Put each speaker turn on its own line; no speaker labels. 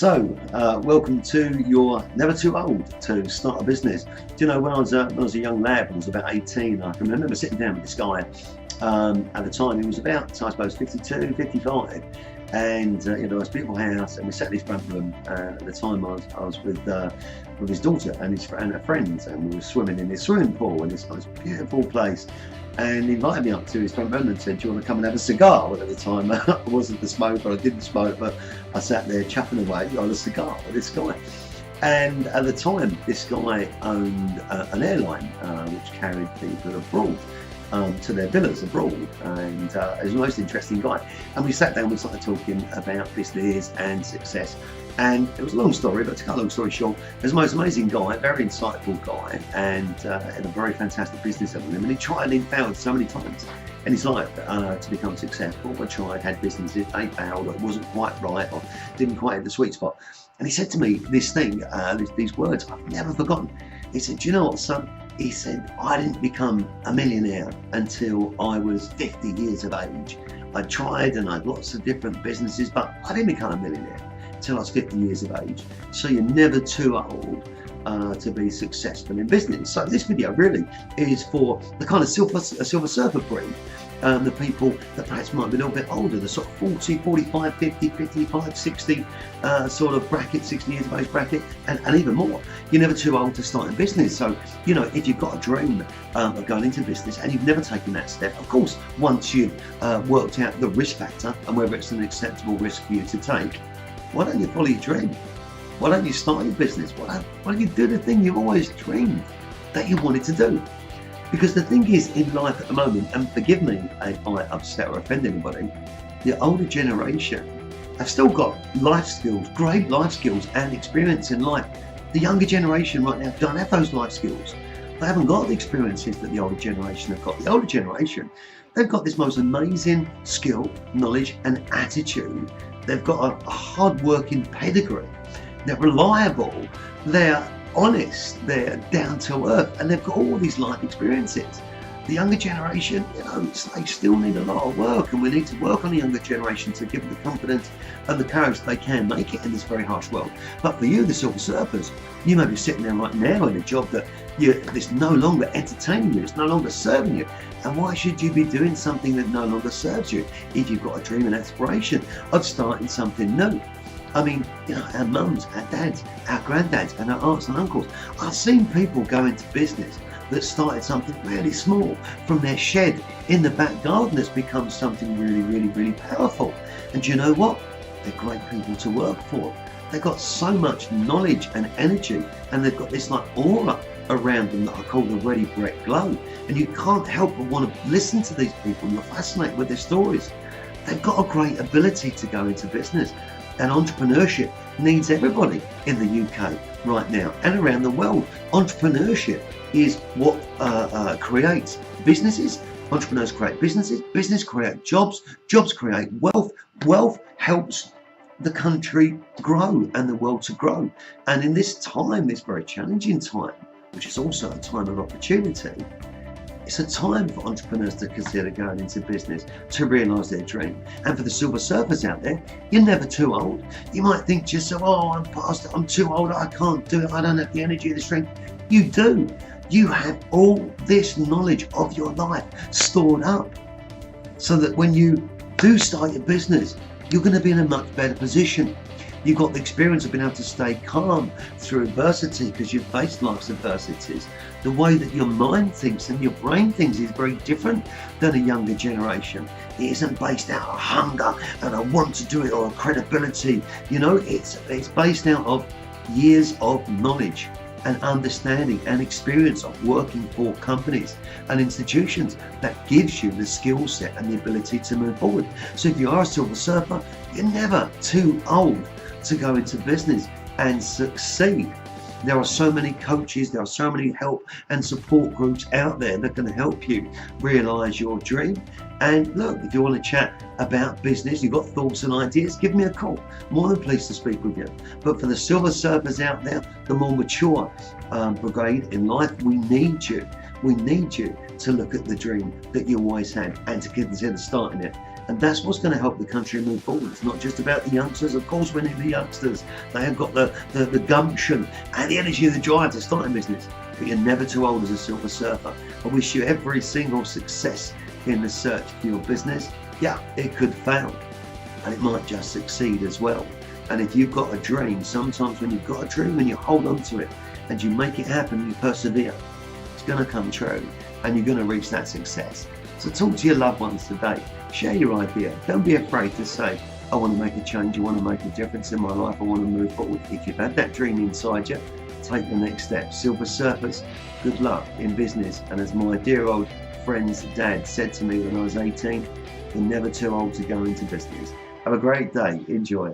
Welcome to You're Never Too Old to Start a Business. Do you know, when I was a young lad, when I was about 18, I can remember sitting down with this guy. At the time, he was about, I suppose, 52, 55. And it was a beautiful house, and we sat in his front room. At the time, I was with his daughter and her friends, and we were swimming in this swimming pool in this nice, beautiful place. And he invited me up to his front room and said, "Do you want to come and have a cigar?" Well, at the time, I wasn't the smoker, I didn't smoke, but I sat there chapping away on a cigar with this guy. And at the time, this guy owned an airline which carried people abroad. To their villas abroad, and he was the most interesting guy. And we sat down, we started talking about business and success, and it was a long story, but to cut a long story short, he was the most amazing guy, very insightful guy, and had a very fantastic business under him. And he tried and he failed so many times in his life to become successful. I tried, had businesses, they failed, it wasn't quite right, or didn't quite hit the sweet spot. And he said to me this thing, these words I've never forgotten. He said, "Do you know what, son?" He said, "I didn't become a millionaire until I was 50 years of age. I tried and I had lots of different businesses, but I didn't become a millionaire until I was 50 years of age. So you're never too old to be successful in business." So this video really is for the kind of silver surfer breed. The people that perhaps might be a little bit older, the sort of 40, 45, 50, 55, 60 sort of bracket, 60 years of age bracket, and even more. You're never too old to start a business. So, if you've got a dream of going into business and you've never taken that step, of course, once you've worked out the risk factor and whether it's an acceptable risk for you to take, why don't you follow your dream? Why don't you start your business? Why don't you do the thing you've always dreamed that you wanted to do? Because the thing is, in life at the moment, and forgive me if I upset or offend anybody, the older generation have still got life skills, great life skills and experience in life. The younger generation right now don't have those life skills. They haven't got the experiences that the older generation have got. The older generation, they've got this most amazing skill, knowledge and attitude. They've got a hard-working pedigree. They're reliable. They're honest, they're down to earth, and they've got all these life experiences. The younger generation, they still need a lot of work, and we need to work on the younger generation to give them the confidence and the courage that they can make it in this very harsh world. But for you, the silver surfers, you may be sitting there right now in a job that it's no longer entertaining you, it's no longer serving you. And why should you be doing something that no longer serves you if you've got a dream and aspiration of starting something new? I mean, our mums, our dads, our granddads, and our aunts and uncles. I've seen people go into business that started something really small from their shed in the back garden that's become something really, really, really powerful. And do you know what? They're great people to work for. They've got so much knowledge and energy, and they've got this aura around them that I call the ready Brett glow. And you can't help but want to listen to these people. You're fascinated with their stories. They've got a great ability to go into business. And entrepreneurship needs everybody in the UK right now and around the world. Entrepreneurship is what creates businesses. Entrepreneurs create businesses. Business create jobs. Jobs create wealth. Wealth helps the country grow and the world to grow. And in this time, this very challenging time, which is also a time of opportunity, it's a time for entrepreneurs to consider going into business to realise their dream. And for the silver surfers out there, you're never too old. You might think to yourself, "Oh, I'm past it, I'm too old, I can't do it, I don't have the energy or the strength." You do. You have all this knowledge of your life stored up so that when you do start your business, you're going to be in a much better position. You've got the experience of being able to stay calm through adversity because you've faced life's adversities. The way that your mind thinks and your brain thinks is very different than a younger generation. It isn't based out of hunger and I want to do it or credibility. It's based out of years of knowledge and understanding and experience of working for companies and institutions that gives you the skill set and the ability to move forward. So if you are a silver surfer, you're never too old to go into business and succeed. There are so many coaches, there are so many help and support groups out there that can help you realise your dream. And look, if you want to chat about business, you've got thoughts and ideas, give me a call. More than pleased to speak with you. But for the silver surfers out there, the more mature brigade in life, we need you. We need you to look at the dream that you always had and to consider starting it And that's what's going to help the country move forward. It's not just about the youngsters. Of course, we need the youngsters. They have got the gumption and the energy and the drive to start a business. But you're never too old as a silver surfer. I wish you every single success in the search for your business. Yeah, it could fail, and it might just succeed as well. And if you've got a dream, sometimes when you've got a dream and you hold on to it and you make it happen, you persevere, it's going to come true and you're going to reach that success. So talk to your loved ones today. Share your idea. Don't be afraid to say, I want to make a change, I want to make a difference in my life, I want to move forward. If you've had that dream inside you, take the next step. Silver surfers, good luck in business. And as my dear old friend's dad said to me when I was 18, you're never too old to go into business. Have a great day. Enjoy.